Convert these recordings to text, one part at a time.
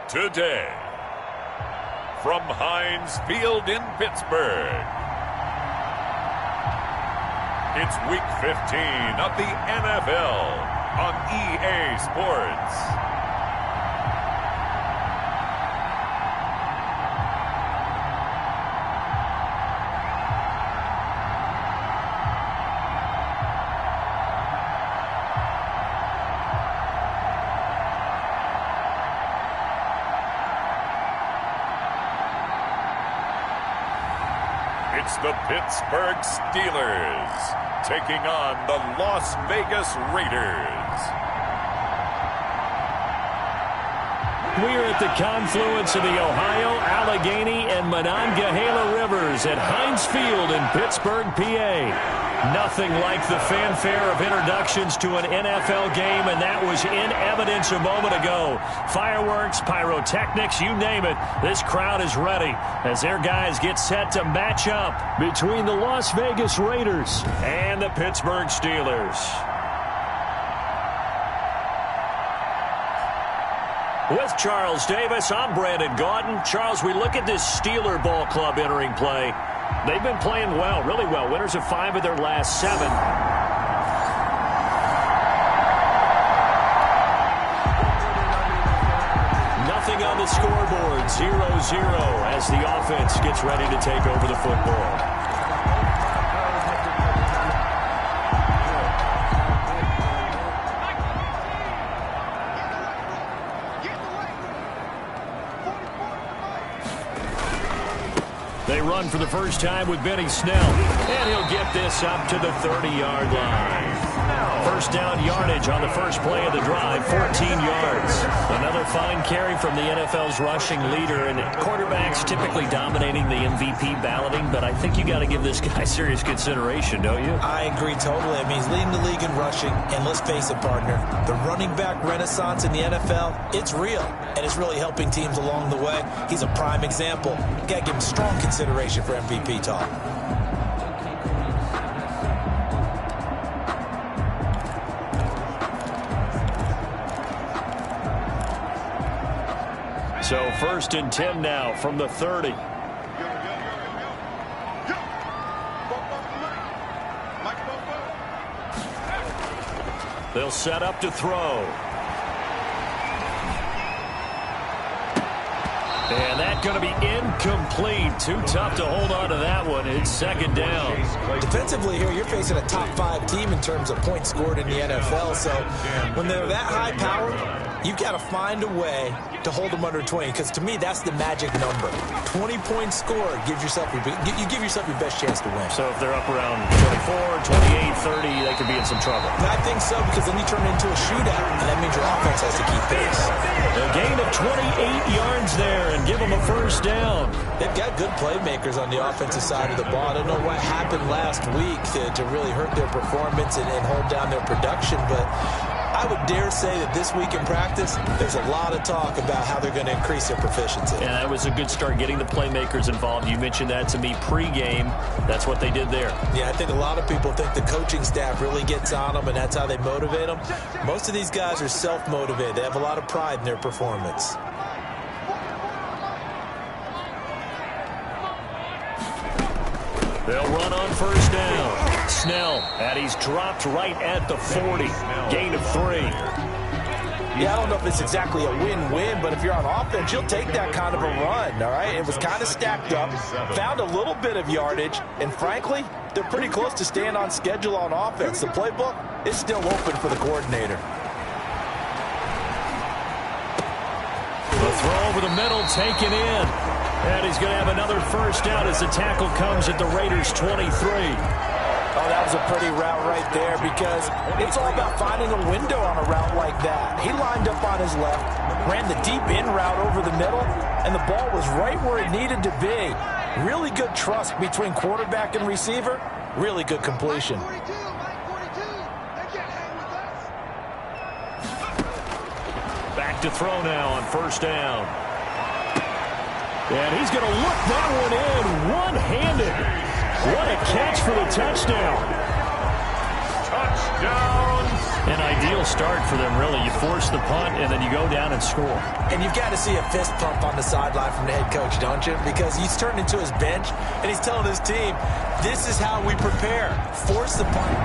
Today, from Heinz Field in Pittsburgh, it's Week 15 of the NFL on EA Sports. It's the Pittsburgh Steelers taking on the Las Vegas Raiders. We're at the confluence of the Ohio, Allegheny, and Monongahela Rivers at Heinz Field in Pittsburgh, PA. Nothing like the fanfare of introductions to an NFL game, and that was in evidence a moment ago. Fireworks, pyrotechnics, you name it. This crowd is ready as their guys get set to match up between the Las Vegas Raiders and the Pittsburgh Steelers. With Charles Davis, I'm Brandon Gaudin. Charles, we look at this Steeler ball club entering play. They've been playing well, really well. Winners of 5 of their last 7. Nothing on the scoreboard, 0-0 as the offense gets ready to take over the football. They run for the first time with Benny Snell, and he'll get this up to the 30-yard line. First down yardage on the first play of the drive, 14 yards. Another fine carry from the NFL's rushing leader, and quarterbacks typically dominating the MVP balloting, but I think you got to give this guy serious consideration, don't you? I agree totally. I mean, he's leading the league in rushing, and let's face it, partner, the running back renaissance in the NFL, it's real, and it's really helping teams along the way. He's a prime example. You got to give him strong consideration for MVP talk. So 1st and 10 now from the 30. They'll set up to throw. And that's going to be incomplete. Too tough to hold on to that one. It's 2nd down. Defensively here, you're facing a top 5 team in terms of points scored in the NFL. So when they're that high powered, you've got to find a way to hold them under 20, because to me that's the magic number. 20 points scored gives yourself your best chance to win. So if they're up around 24, 28, 30, they could be in some trouble. And I think so, because then you turn it into a shootout, and that means your offense has to keep pace. A gain of 28 yards there and give them a first down. They've got good playmakers on the offensive side of the ball. I don't know what happened last week to really hurt their performance and hold down their production, but I would dare say that this week in practice, there's a lot of talk about how they're going to increase their proficiency. Yeah, that was a good start, getting the playmakers involved. You mentioned that to me pregame. That's what they did there. Yeah, I think a lot of people think the coaching staff really gets on them, and that's how they motivate them. Most of these guys are self-motivated. They have a lot of pride in their performance. They'll run on first down. Snell, and he's dropped right at the 40. Gain of 3. Yeah, I don't know if it's exactly a win-win, but if you're on offense, you'll take that kind of a run, all right? It was kind of stacked up, found a little bit of yardage, and frankly, they're pretty close to staying on schedule on offense. The playbook is still open for the coordinator. The throw over the middle, taken in. And he's going to have another first down as the tackle comes at the Raiders' 23. Oh, that was a pretty route right there, because it's all about finding a window on a route like that. He lined up on his left, ran the deep in route over the middle, and the ball was right where it needed to be. Really good trust between quarterback and receiver. Really good completion. Back to throw now on first down. And he's going to look that one in one-handed. What a catch for the touchdown. Touchdown, An ideal start for them, really. You force the punt, and then you go down and score. And you've got to see a fist pump on the sideline from the head coach, don't you? Because he's turned into his bench, and he's telling his team, this is how we prepare. Force the punt.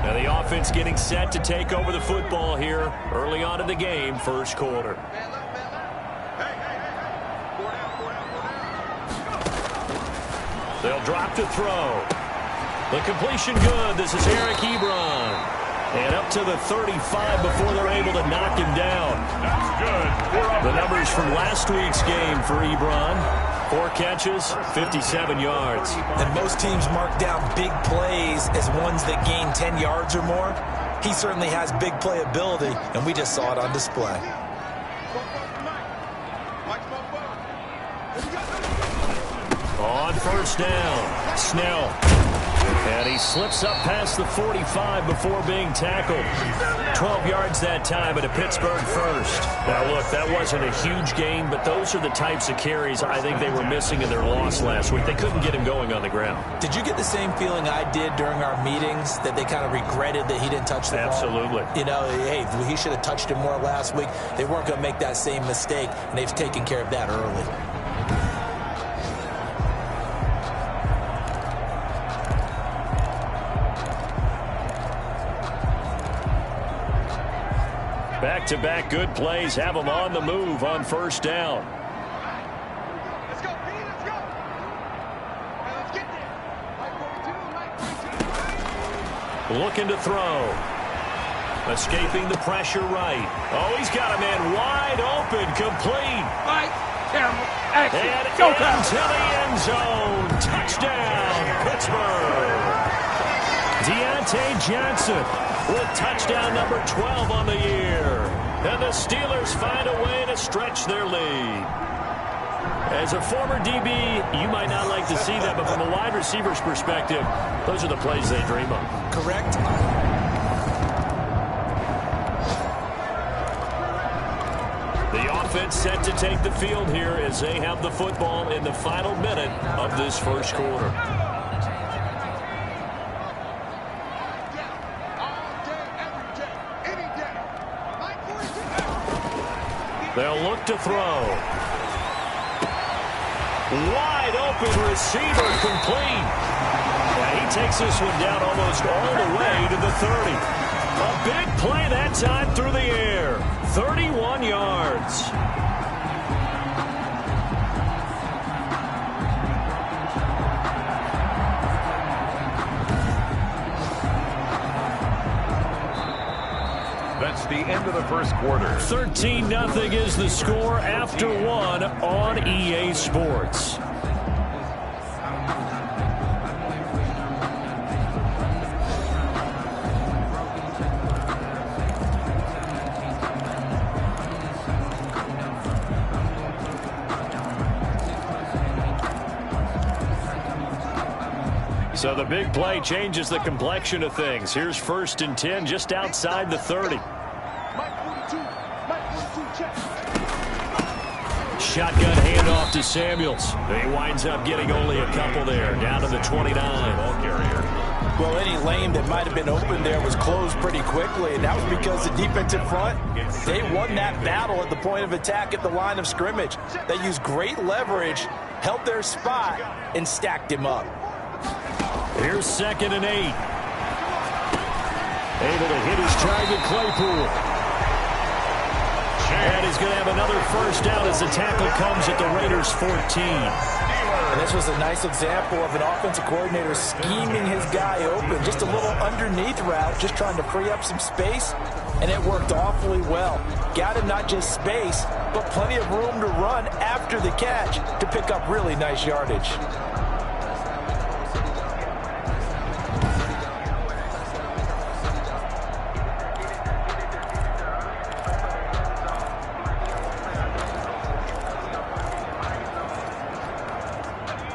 Now the offense getting set to take over the football here early on in the game, first quarter. They'll drop to throw. The completion good. This is Eric Ebron. And up to the 35 before they're able to knock him down. That's good. The numbers from last week's game for Ebron. 4 catches, 57 yards. And most teams mark down big plays as ones that gain 10 yards or more. He certainly has big play ability, and we just saw it on display. On first down, Snell. And he slips up past the 45 before being tackled. 12 yards that time at a Pittsburgh first. Now, look, that wasn't a huge gain, but those are the types of carries I think they were missing in their loss last week. They couldn't get him going on the ground. Did you get the same feeling I did during our meetings, that they kind of regretted that he didn't touch the ball? Absolutely. You know, hey, he should have touched it more last week. They weren't going to make that same mistake, and they've taken care of that early. Back-to-back good plays have them on the move on first down. Let's go, P, let's go. Hey, let's get there. Looking to throw. Escaping the pressure right. Oh, he's got a man wide open, complete. Right, camera, action, And go, into the end zone. Touchdown, Pittsburgh. Deontay Johnson with touchdown number 12 on the year. And the Steelers find a way to stretch their lead. As a former DB, you might not like to see that, but from a wide receiver's perspective, those are the plays they dream of. Correct. The offense set to take the field here as they have the football in the final minute of this first quarter. They'll look to throw. Wide open receiver, complete. And he takes this one down almost all the way to the 30. A big play that time through the air. 31 yards. That's the end of the first quarter. 13-0 is the score after one on EA Sports. So the big play changes the complexion of things. Here's 1st and 10 just outside the 30. Shotgun handoff to Samuels. He winds up getting only a couple there, down to the 29. Ball carrier. Well, any lane that might have been open there was closed pretty quickly, and that was because the defensive front, they won that battle at the point of attack at the line of scrimmage. They used great leverage, held their spot, and stacked him up. Here's 2nd and 8. Able to hit his target, Claypool. And he's going to have another first down as the tackle comes at the Raiders' 14. And this was a nice example of an offensive coordinator scheming his guy open. Just a little underneath route, just trying to free up some space, and it worked awfully well. Got him not just space, but plenty of room to run after the catch to pick up really nice yardage.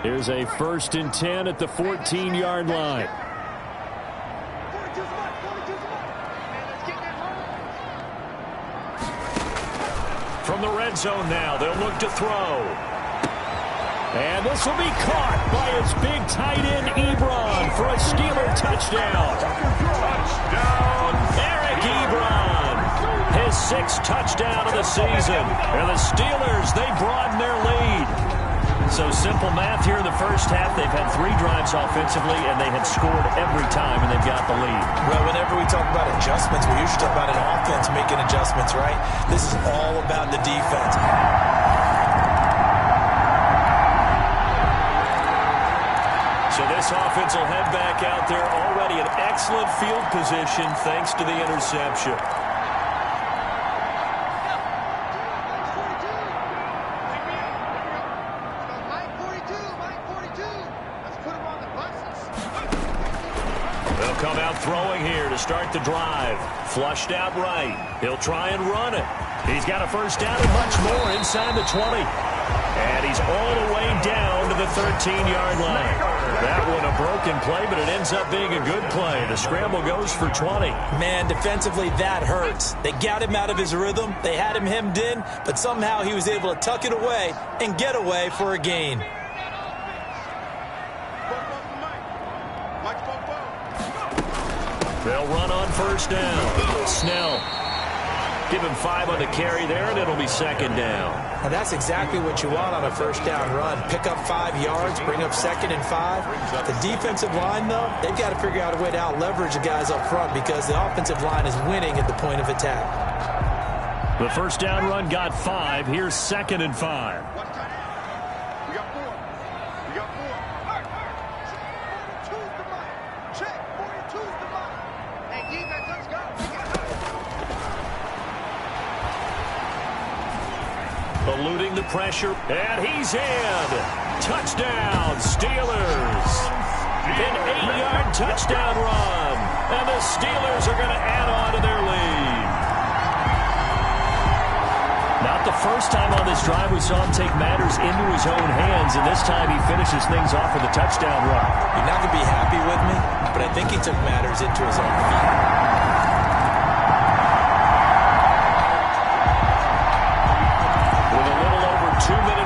Here's a 1st and 10 at the 14-yard line. From the red zone now, they'll look to throw. And this will be caught by his big tight end, Ebron, for a Steeler touchdown. Touchdown, Eric Ebron, his 6th touchdown of the season. And the Steelers, they broaden their lead. So simple math here in the first half. They've had 3 drives offensively, and they have scored every time, and they've got the lead. Well, whenever we talk about adjustments, we usually talk about an offense making adjustments, right? This is all about the defense. So this offense will head back out there, already in excellent field position thanks to the interception. They'll come out throwing here to start the drive. Flushed out right. He'll try and run it. He's got a first down and much more inside the 20. And he's all the way down to the 13-yard line. That one a broken play, but it ends up being a good play. The scramble goes for 20. Man, defensively, that hurts. They got him out of his rhythm. They had him hemmed in, but somehow he was able to tuck it away and get away for a gain. They'll run on first down. Snell. Give him 5 on the carry there, and it'll be 2nd down. And that's exactly what you want on a first down run. Pick up 5 yards, bring up 2nd and 5. The defensive line, though, they've got to figure out a way to out-leverage the guys up front because the offensive line is winning at the point of attack. The first down run got 5. Here's 2nd and 5. Eluding the pressure, and he's in. Touchdown, Steelers. An 8-yard touchdown run, and the Steelers are going to add on to their lead. Not the first time on this drive we saw him take matters into his own hands, and this time he finishes things off with a touchdown run. You're not going to be happy with me, but I think he took matters into his own feet.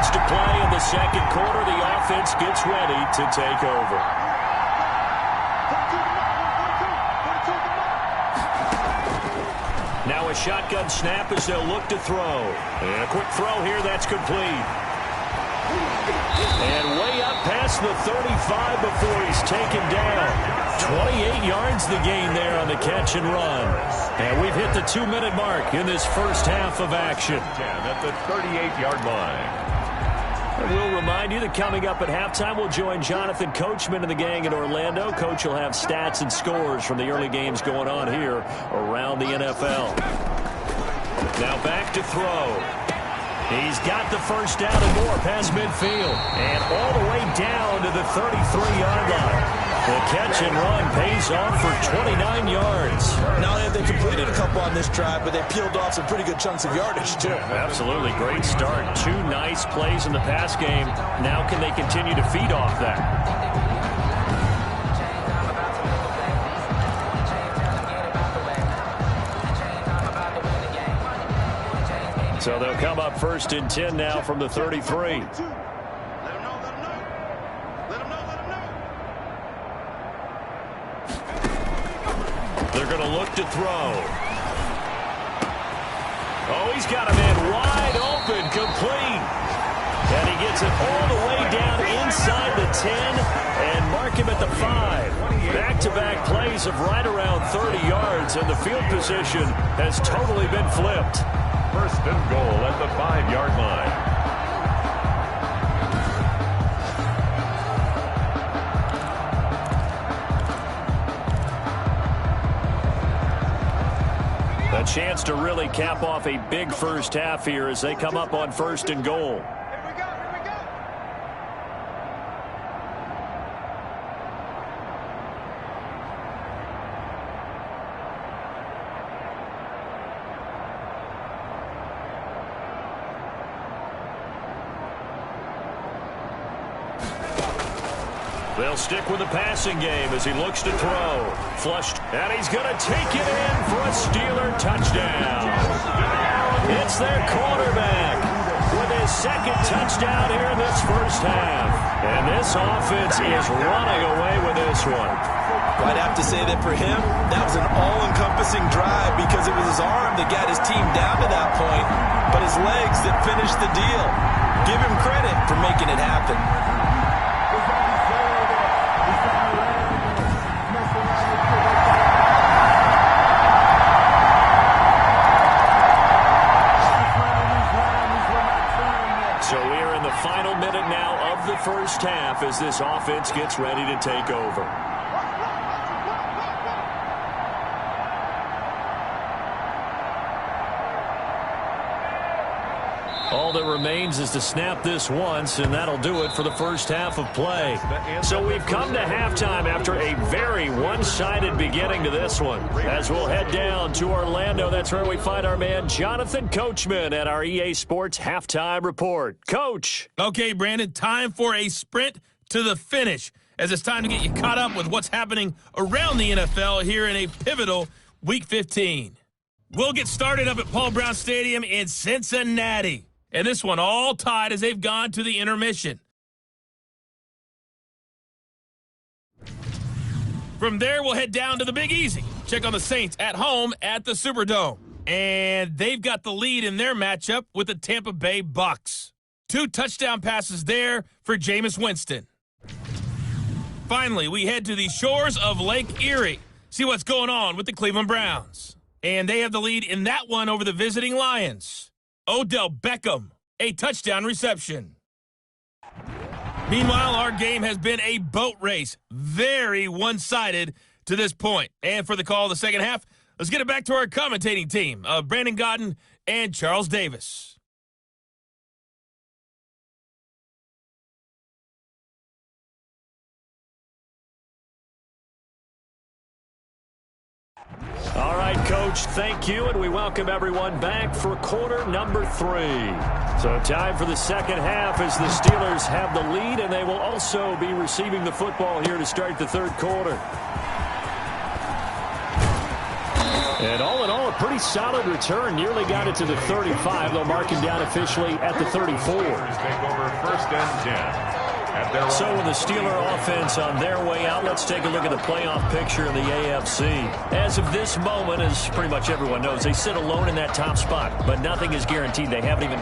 To play in the second quarter, the offense gets ready to take over. Now a shotgun snap as they'll look to throw. And a quick throw here, that's complete. And way up past the 35 before he's taken down. 28 yards the gain there on the catch and run. And we've hit the 2-minute mark in this first half of action. At the 38-yard line. And we'll remind you that coming up at halftime, we'll join Jonathan Coachman and the gang in Orlando. Coach will have stats and scores from the early games going on here around the NFL. Now back to throw. He's got the first down and more past midfield. And all the way down to the 33-yard line. The catch and run pays off for 29 yards. Not only have they completed a couple on this drive, but they peeled off some pretty good chunks of yardage, too. Absolutely. Great start. 2 nice plays in the pass game. Now can they continue to feed off that? So they'll come up 1st and 10 now from the 33. They're going to look to throw. Oh, he's got a man wide open, complete. And he gets it all the way down inside the 10 and mark him at the 5. Back-to-back plays of right around 30 yards, and the field position has totally been flipped. 1st and goal at the 5-yard line. A chance to really cap off a big first half here as they come up on 1st and goal. They'll stick with the passing game as he looks to throw. Flushed, and he's going to take it in for a Steeler touchdown. It's their quarterback with his second touchdown here in this first half. And this offense is running away with this one. Well, I'd have to say that for him, that was an all-encompassing drive because it was his arm that got his team down to that point, but his legs that finished the deal. Give him credit for making it happen. So we are in the final minute now of the first half as this offense gets ready to take over. All that remains is to snap this once, and that'll do it for the first half of play. So we've come to halftime after a very one-sided beginning to this one. As we'll head down to Orlando, that's where we find our man Jonathan Coachman at our EA Sports Halftime Report. Coach. Okay, Brandon, time for a sprint to the finish, as it's time to get you caught up with what's happening around the NFL here in a pivotal Week 15. We'll get started up at Paul Brown Stadium in Cincinnati. And this one all tied as they've gone to the intermission. From there, we'll head down to the Big Easy. Check on the Saints at home at the Superdome. And they've got the lead in their matchup with the Tampa Bay Bucks. 2 touchdown passes there for Jameis Winston. Finally, we head to the shores of Lake Erie. See what's going on with the Cleveland Browns. And they have the lead in that one over the visiting Lions. Odell Beckham, a touchdown reception. Meanwhile, our game has been a boat race. Very one-sided to this point. And for the call of the second half, let's get it back to our commentating team of Brandon Godden and Charles Davis. All right, Coach, thank you, and we welcome everyone back for quarter number 3. So time for the second half as the Steelers have the lead, and they will also be receiving the football here to start the third quarter. And all in all, a pretty solid return. Nearly got it to the 35. They'll mark him down officially at the 34. Take over first and 10. So with the Steeler offense on their way out, let's take a look at the playoff picture in the AFC. As of this moment, as pretty much everyone knows, they sit alone in that top spot, but nothing is guaranteed. They haven't even...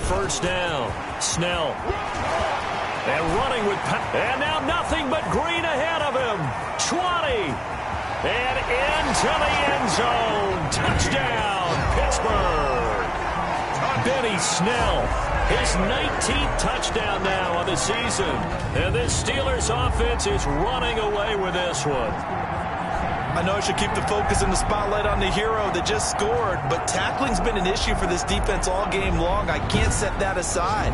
First down, Snell. And running with... And now nothing but green ahead of him. 20. And into the end zone. Touchdown, Pittsburgh. Benny Snell. His 19th touchdown now of the season. And this Steelers offense is running away with this one. I know I should keep the focus and the spotlight on the hero that just scored, but tackling's been an issue for this defense all game long. I can't set that aside.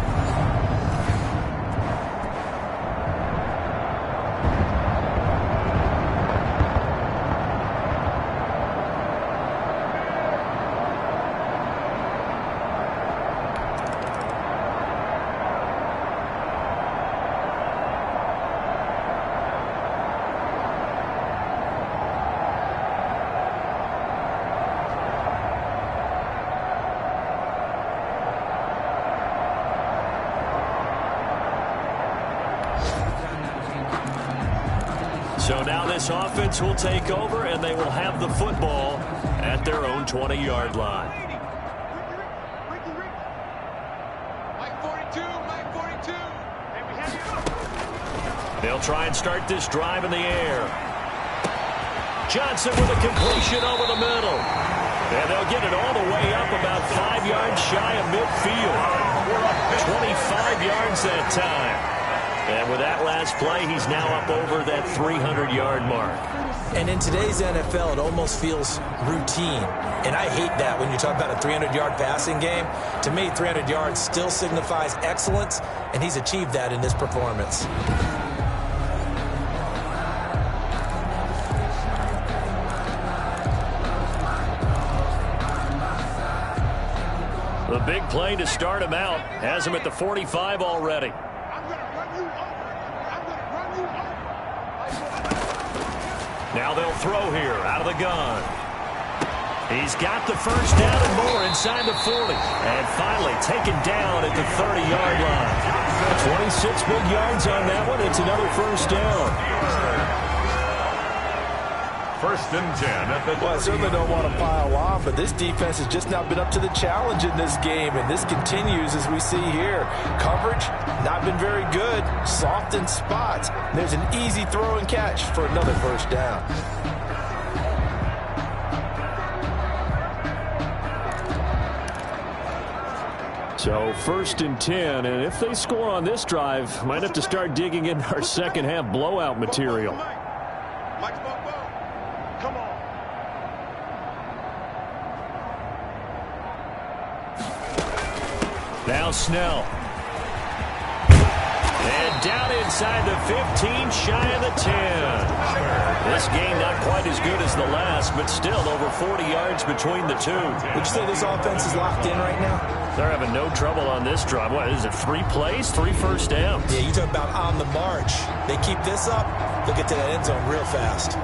So now this offense will take over, and they will have the football at their own 20-yard line. Mike 42, Mike 42. They'll try and start this drive in the air. Johnson with a completion over the middle. And they'll get it all the way up about 5 yards shy of midfield. 25 yards that time. And with that last play, he's now up over that 300-yard mark. And in today's NFL, it almost feels routine. And I hate that when you talk about a 300-yard passing game. To me, 300 yards still signifies excellence, and he's achieved that in this performance. Big play to start him out. Has him at the 45 already. Now they'll throw here out of the gun. He's got the first down and more inside the 40. And finally taken down at the 30-yard line. 26 big yards on that one. It's another first down. First and 10 at the Well, I certainly don't want to pile on, but this defense has just not been up to the challenge in this game, and this continues as we see here. Coverage, not been very good. Soft in spots. There's an easy throw and catch for another first down. So first and 10, and if they score on this drive, might have to start digging in our second half blowout material. Now Snell. And down inside the 15, shy of the 10. This game not quite as good as the last, but still over 40 yards between the two. Would you say this offense is locked in right now? They're having no trouble on this drive. What is it, 3 plays, 3 first downs? Yeah, you talk about on the march. They keep this up, they'll get to that end zone real fast.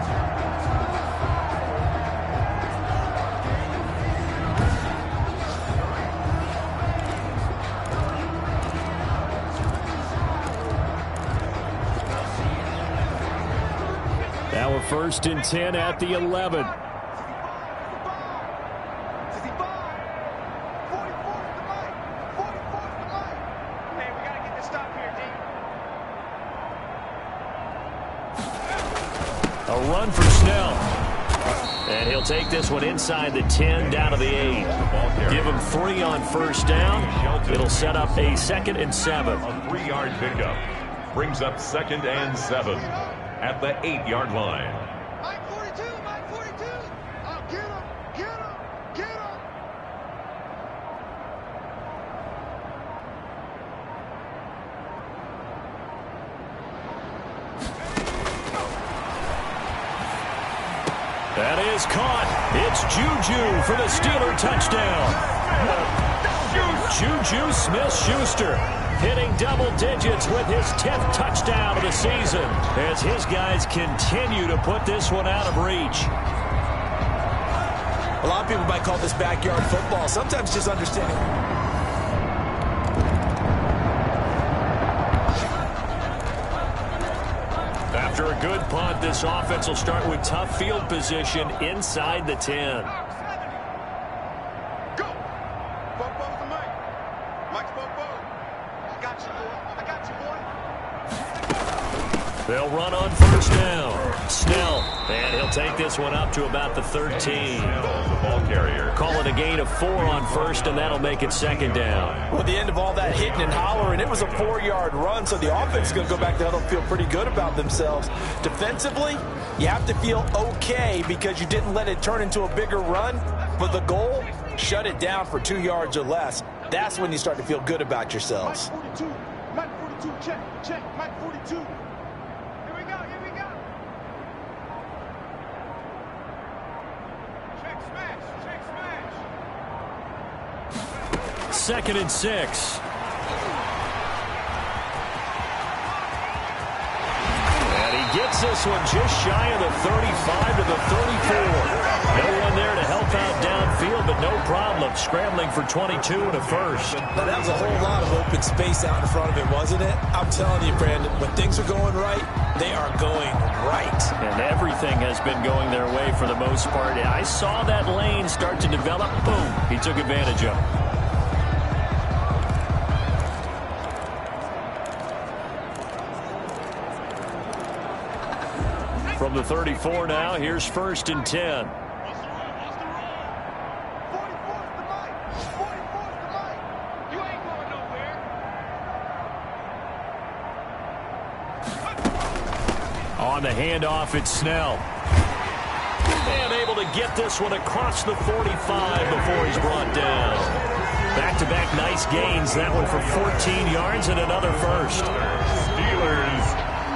Now a first and 10 at the 11. A run for Snell. And he'll take this one inside the 10, down to the 8. Give him 3 on first down. It'll set up a 2nd and 7. A 3-yard pickup brings up 2nd and 7 at the 8-yard line. Mike 42, Mike 42. Oh, get him, get him, get him. That is caught. It's Juju for the Steeler touchdown. Juju Smith-Schuster hitting double digits with his 10th touchdown of the season as his guys continue to put this one out of reach. A lot of people might call this backyard football. Sometimes just understanding. After a good punt, this offense will start with tough field position inside the 10. Go. Bobo's the Mike. Mike's Bobo. I got you, boy. I got you, boy. They'll run on first down. Snell, and he'll take this one up to about the 13. The ball carrier. Call it a gain of 4 on first, and that'll make it 2nd down. Well, at the end of all that hitting and hollering, it was a 4-yard run, so the offense is going to go back to huddle and feel pretty good about themselves. Defensively, you have to feel okay because you didn't let it turn into a bigger run, but the goal, shut it down for 2 yards or less. That's when you start to feel good about yourselves. Mike 42. Mike 42. Check. Check. Mike 42. Here we go. Here we go. Check smash. Check smash. 2nd and 6. And he gets this one just shy of the 35 to the 34. No one there to help out downfield, but no problem. Scrambling for 22 and a first. Now, that was a whole lot of open space out in front of him, wasn't it? I'm telling you, Brandon, when things are going right, they are going right. And everything has been going their way for the most part. I saw that lane start to develop. Boom. He took advantage of it. From the 34 now, here's 1st and 10. On the handoff, it's Snell. And able to get this one across the 45 before he's brought down. Back-to-back nice gains. That one for 14 yards and another first. Steelers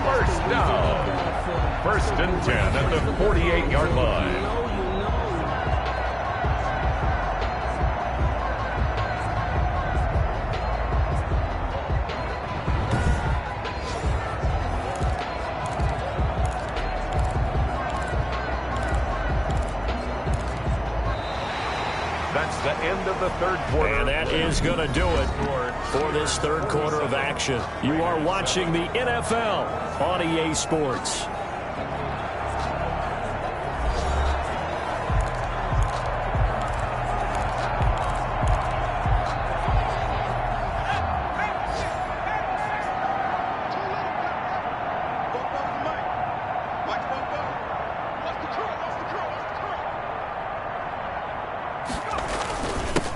first down. 1st and 10 at the 48-yard line. marks the end of the third quarter. And that is going to do it for this third quarter of action. You are watching the NFL on EA Sports.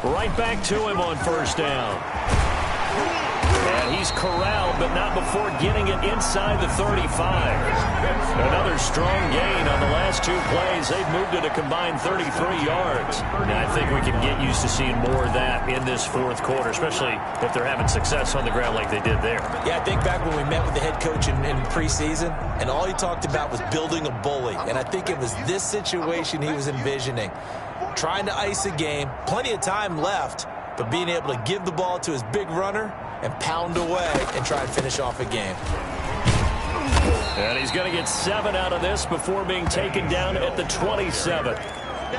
Right back to him on first down. And he's corralled, but not before getting it inside the 35. Another strong gain on the last two plays. They've moved it a combined 33 yards. And I think we can get used to seeing more of that in this fourth quarter, especially if they're having success on the ground like they did there. Yeah, I think back when we met with the head coach in preseason, and all he talked about was building a bully. And I think it was this situation he was envisioning. Trying to ice a game, plenty of time left, but being able to give the ball to his big runner and pound away and try and finish off a game. And he's going to get 7 out of this before being taken down at the 27.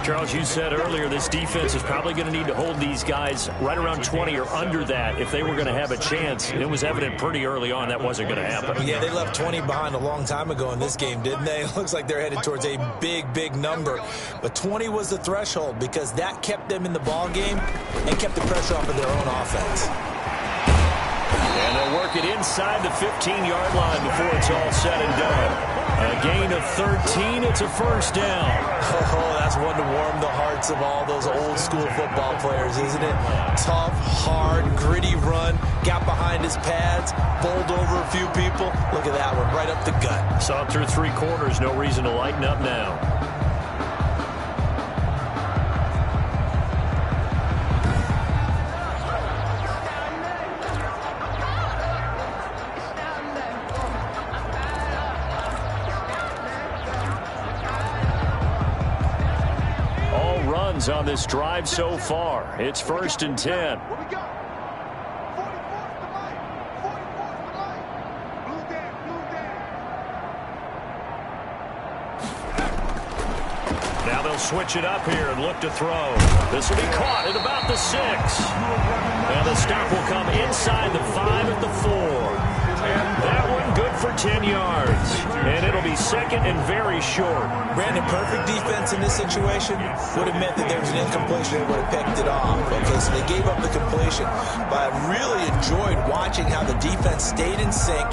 Charles, you said earlier this defense is probably going to need to hold these guys right around 20 or under that if they were going to have a chance. It was evident pretty early on that wasn't going to happen. Yeah, they left 20 behind a long time ago in this game, didn't they? It looks like they're headed towards a big, big number. But 20 was the threshold because that kept them in the ball game and kept the pressure off of their own offense. And they'll work it inside the 15-yard line before it's all said and done. A gain of 13, it's a first down. Oh, that's one to warm the hearts of all those old-school football players, isn't it? Tough, hard, gritty run, got behind his pads, bowled over a few people. Look at that one, right up the gut. Saw it through 3 quarters, no reason to lighten up now. On this drive so far. It's 1st and 10. Now they'll switch it up here and look to throw. This will be caught at about the 6. And the stop will come inside the 5 at the 4. That one good for 10 yards. And it'll be 2nd and very short. Brandon, perfect defense in this situation would have meant that there was an incompletion. They would have picked it off. Okay, so they gave up the completion. But I really enjoyed watching how the defense stayed in sync,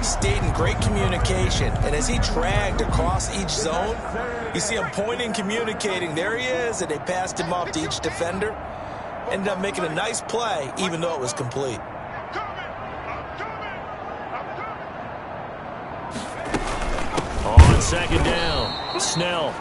stayed in great communication. And as he dragged across each zone, you see him pointing, communicating. There he is, and they passed him off to each defender. Ended up making a nice play, even though it was complete. On 2nd down, Snell.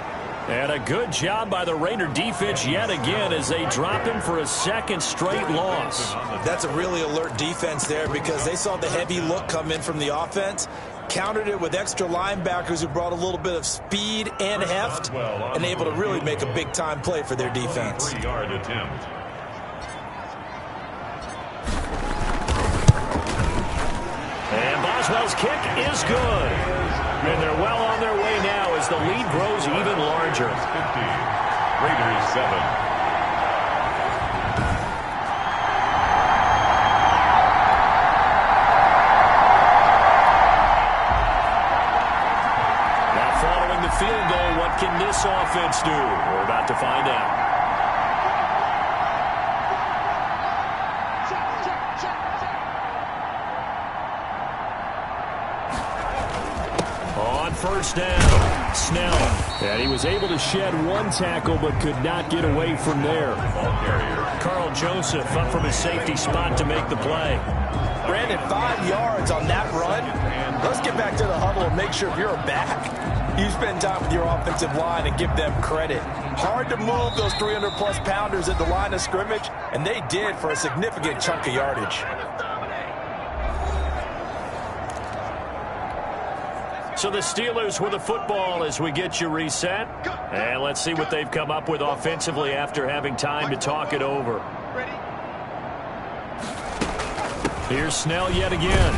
And a good job by the Raider defense yet again as they drop him for a 2nd straight loss. That's a really alert defense there because they saw the heavy look come in from the offense, countered it with extra linebackers who brought a little bit of speed and heft, and able to really make a big-time play for their defense. And Boswell's kick is good. And they're well on their way now as the lead grows even larger. 50, Raiders 7. Now following the field goal, what can this offense do? We're about to find out. First down, Snell. And he was able to shed 1 tackle but could not get away from there. Carl Joseph up from his safety spot to make the play. Brandon, 5 yards on that run. Let's get back to the huddle and make sure if you're a back, you spend time with your offensive line and give them credit. Hard to move those 300-plus pounders at the line of scrimmage, and they did for a significant chunk of yardage. So the Steelers with the football as we get you reset. And let's see what they've come up with offensively after having time to talk it over. Here's Snell yet again.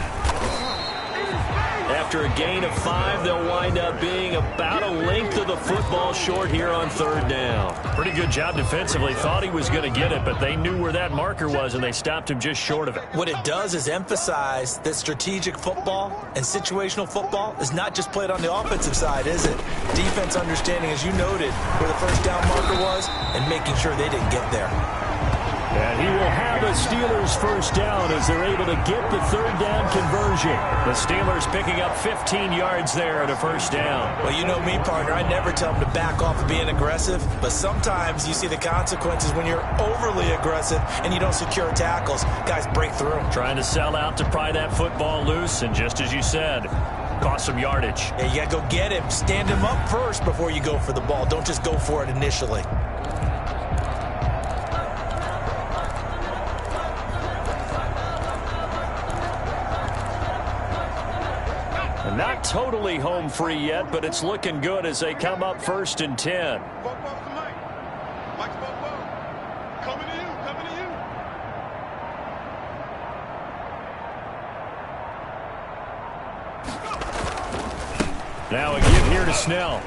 after a gain of 5, they'll wind up being about a length of the football short here on 3rd down. Pretty good job defensively. Thought he was going to get it, but they knew where that marker was, and they stopped him just short of it. What it does is emphasize that strategic football and situational football is not just played on the offensive side, is it? Defense understanding, as you noted, where the first down marker was and making sure they didn't get there. And he will have a Steelers first down as they're able to get the 3rd down conversion. The Steelers picking up 15 yards there at a first down. Well, you know me, partner. I never tell them to back off of being aggressive, but sometimes you see the consequences when you're overly aggressive and you don't secure tackles. Guys break through. Trying to sell out to pry that football loose, and just as you said, cost some yardage. Yeah, you got to go get him. Stand him up first before you go for the ball. Don't just go for it initially. Not totally home free yet, but it's looking good as they come up 1st and 10. Coming to you, coming to you. Now a give here to Snell.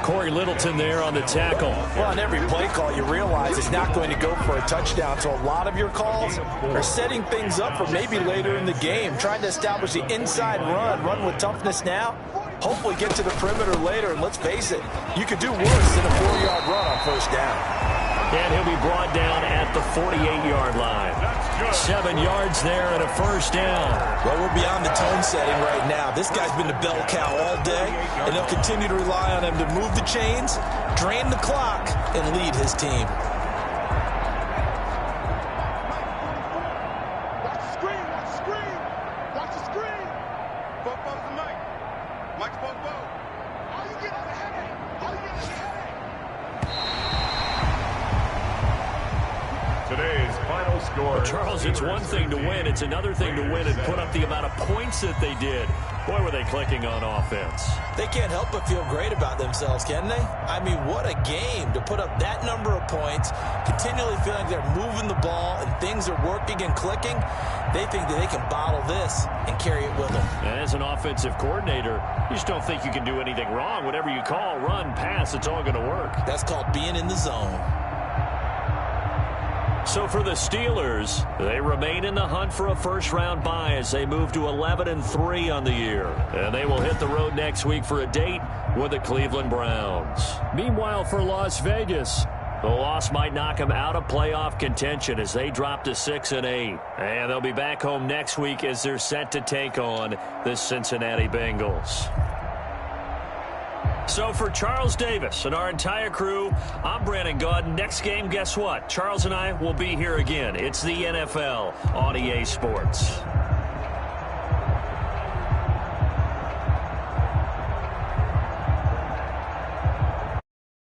Corey Littleton there on the tackle. Well, on every play call, you realize it's not going to go for a touchdown. So a lot of your calls are setting things up for maybe later in the game, trying to establish the inside run with toughness now. Hopefully get to the perimeter later, and let's face it, you could do worse than a 4-yard run on first down. And he'll be brought down at the 48-yard line. 7 yards there and a first down. Well, we're beyond the tone setting right now. This guy's been the bell cow all day, and they'll continue to rely on him to move the chains, drain the clock, and lead his team. Watch the screen, watch the screen. Watch the screen. Bobo's the mic. Mike's Bobo. How you get out of headache? How you get out of headache? Today's final score. Charles, it's one thing to win. It's another thing to win and put up the amount of points that they did. Boy, were they clicking on offense. They can't help but feel great about themselves, can they? I mean, what a game to put up that number of points, continually feeling they're moving the ball and things are working and clicking. They think that they can bottle this and carry it with them. And as an offensive coordinator, you just don't think you can do anything wrong. Whatever you call, run, pass, it's all going to work. That's called being in the zone. So for the Steelers, they remain in the hunt for a first-round bye as they move to 11-3 on the year. And they will hit the road next week for a date with the Cleveland Browns. Meanwhile, for Las Vegas, the loss might knock them out of playoff contention as they drop to 6-8. And they'll be back home next week as they're set to take on the Cincinnati Bengals. So for Charles Davis and our entire crew, I'm Brandon Gaudin. Next game, guess what? Charles and I will be here again. It's the NFL on EA Sports.